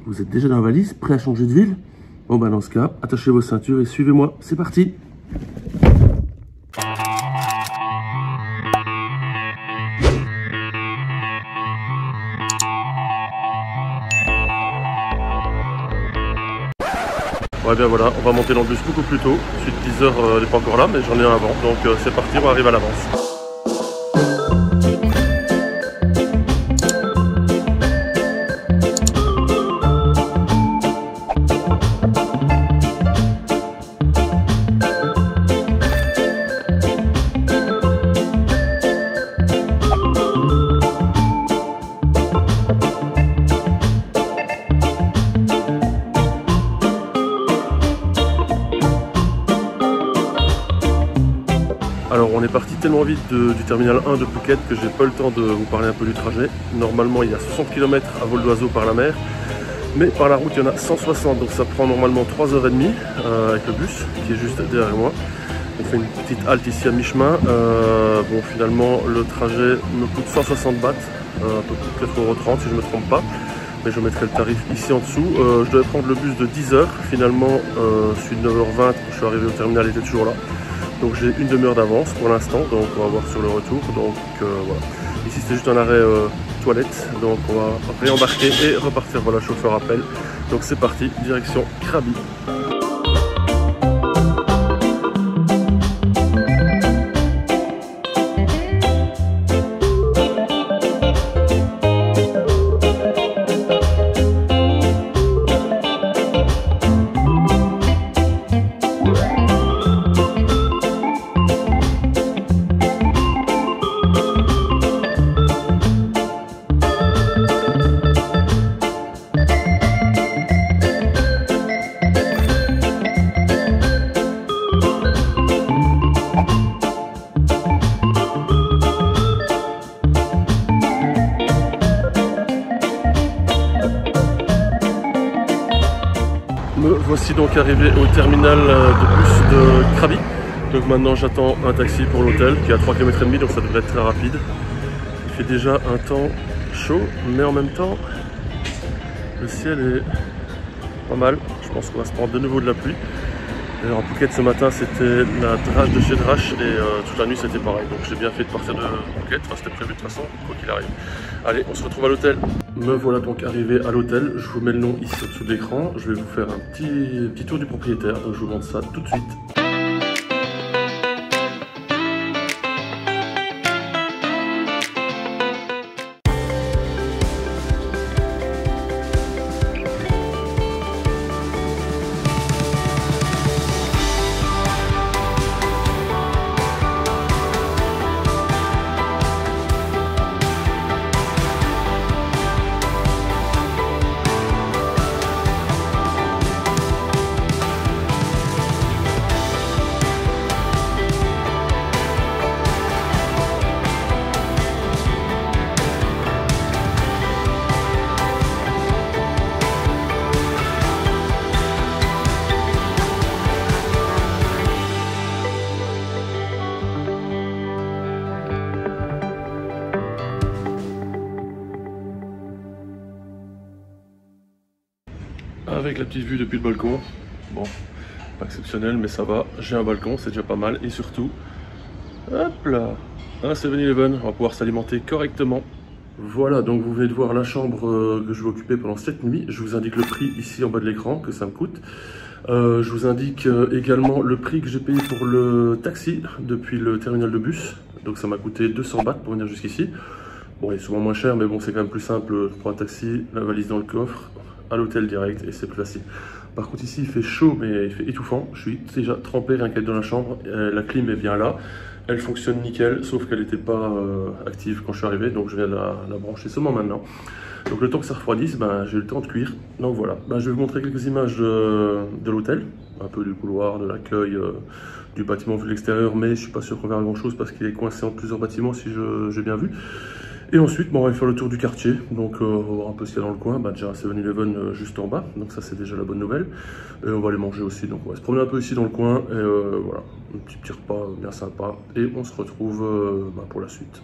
Vous êtes déjà dans la valise, prêt à changer de ville? Bon bah dans ce cas, attachez vos ceintures et suivez-moi, c'est parti! Ouais bien voilà, on va monter dans le bus beaucoup plus tôt. Suite 10 h, elle n'est pas encore là, mais j'en ai un avant. Donc c'est parti, on arrive à l'avance. Alors on est parti tellement vite du terminal 1 de Phuket que j'ai pas eu le temps de vous parler un peu du trajet. Normalement il y a 60 km à vol d'oiseau par la mer, mais par la route il y en a 160, donc ça prend normalement 3 h 30 avec le bus qui est juste derrière moi. On fait une petite halte ici à mi-chemin. Bon finalement le trajet me coûte 160 bahts, un peu plus de 4,30 € si je ne me trompe pas. Mais je mettrai le tarif ici en dessous. Je devais prendre le bus de 10 h, finalement celui de 9 h 20 quand je suis arrivé au terminal était toujours là. Donc j'ai une demi-heure d'avance pour l'instant, donc on va voir sur le retour. Donc voilà, ici c'était juste un arrêt toilette, donc on va réembarquer et repartir. Voilà, chauffeur appelle. Donc c'est parti, direction Krabi. Me voici donc arrivé au terminal de bus de Krabi. Donc maintenant j'attends un taxi pour l'hôtel qui est à 3,5 km, donc ça devrait être très rapide. Il fait déjà un temps chaud, mais en même temps le ciel est pas mal. Je pense qu'on va se prendre de nouveau de la pluie. Alors en Phuket ce matin c'était la drache de chez Drache et toute la nuit c'était pareil. Donc j'ai bien fait de partir de Phuket, enfin c'était prévu de toute façon, quoi qu'il arrive. Allez, on se retrouve à l'hôtel. Me voilà donc arrivé à l'hôtel, je vous mets le nom ici au-dessous de l'écran. Je vais vous faire un petit tour du propriétaire, donc je vous montre ça tout de suite. Avec la petite vue depuis le balcon, bon, pas exceptionnel mais ça va, j'ai un balcon, c'est déjà pas mal et surtout, hop là, un 7-Eleven, on va pouvoir s'alimenter correctement. Voilà, donc vous venez de voir la chambre que je vais occuper pendant cette nuit, je vous indique le prix ici en bas de l'écran que ça me coûte. Je vous indique également le prix que j'ai payé pour le taxi depuis le terminal de bus, donc ça m'a coûté 200 bahts pour venir jusqu'ici. Bon, il est souvent moins cher mais bon c'est quand même plus simple, je prends un taxi, la valise dans le coffre, à l'hôtel direct et c'est plus facile. Par contre ici il fait chaud mais il fait étouffant, je suis déjà trempé rien qu'être dans la chambre, la clim est bien là, elle fonctionne nickel sauf qu'elle n'était pas active quand je suis arrivé donc je viens de la brancher seulement maintenant. Donc le temps que ça refroidisse, ben, j'ai eu le temps de cuire, donc voilà. Ben, je vais vous montrer quelques images de l'hôtel, un peu du couloir, de l'accueil, du bâtiment vu de l'extérieur, mais je suis pas sûr qu'on verra grand chose parce qu'il est coincé entre plusieurs bâtiments si j'ai bien vu. Et ensuite, bon, on va faire le tour du quartier, donc on va voir un peu ce qu'il y a dans le coin. Bah, déjà un 7-Eleven juste en bas, donc ça c'est déjà la bonne nouvelle. Et on va aller manger aussi, donc on va se promener un peu ici dans le coin. Et voilà, un petit repas bien sympa. Et on se retrouve pour la suite.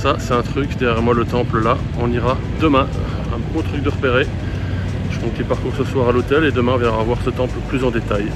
ça c'est un truc, derrière moi le temple là, on ira demain, un bon truc de repérer. Je compte les parcours ce soir à l'hôtel et demain on viendra voir ce temple plus en détail.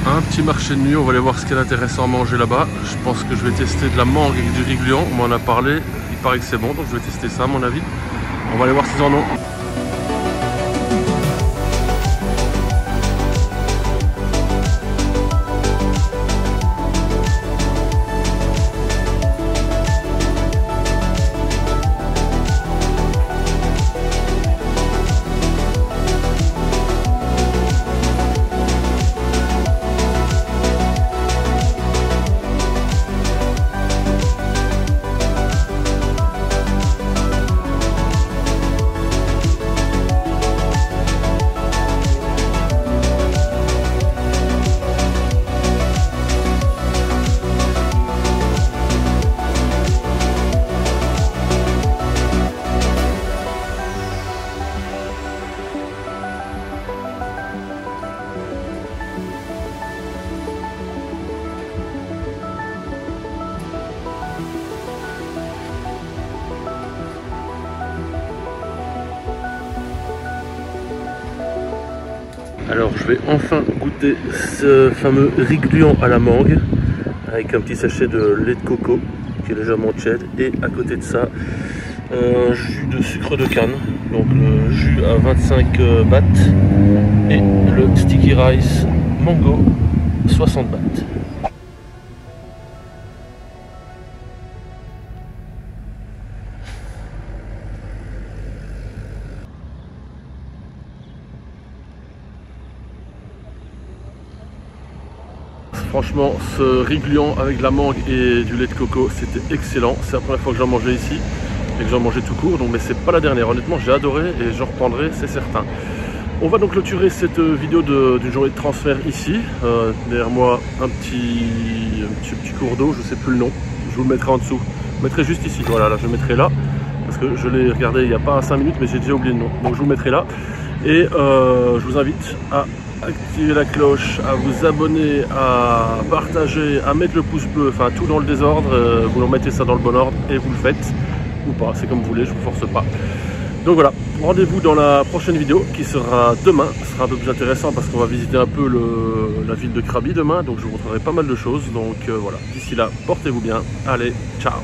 Un petit marché de nuit, on va aller voir ce qu'il y a d'intéressant à manger là-bas. Je pense que je vais tester de la mangue avec du riz gluant, on m'en a parlé, il paraît que c'est bon, donc je vais tester ça à mon avis. On va aller voir s'ils en ont. Alors je vais enfin goûter ce fameux riz gluant à la mangue avec un petit sachet de lait de coco qui est légèrement tiède et à côté de ça un jus de sucre de canne, donc le jus à 25 bahts et le sticky rice mango 60 bahts. Franchement, ce riz gluant avec de la mangue et du lait de coco, c'était excellent. C'est la première fois que j'en mangeais ici et que j'en mangeais tout court, donc mais c'est pas la dernière. Honnêtement, j'ai adoré et j'en reprendrai, c'est certain. On va donc clôturer cette vidéo d'une journée de transfert ici. Derrière moi, un petit cours d'eau, je sais plus le nom. Je vous le mettrai en dessous. Je le mettrai juste ici. Voilà, là, je le mettrai là parce que je l'ai regardé il n'y a pas 5 minutes, mais j'ai déjà oublié le nom. Donc je vous le mettrai là et je vous invite à activer la cloche, à vous abonner, à partager, à mettre le pouce bleu, enfin tout dans le désordre, vous remettez ça dans le bon ordre et vous le faites, ou pas, c'est comme vous voulez, je vous force pas. Donc voilà, rendez-vous dans la prochaine vidéo qui sera demain, ce sera un peu plus intéressant parce qu'on va visiter un peu la ville de Krabi demain, donc je vous montrerai pas mal de choses, donc voilà, d'ici là, portez-vous bien, allez, ciao.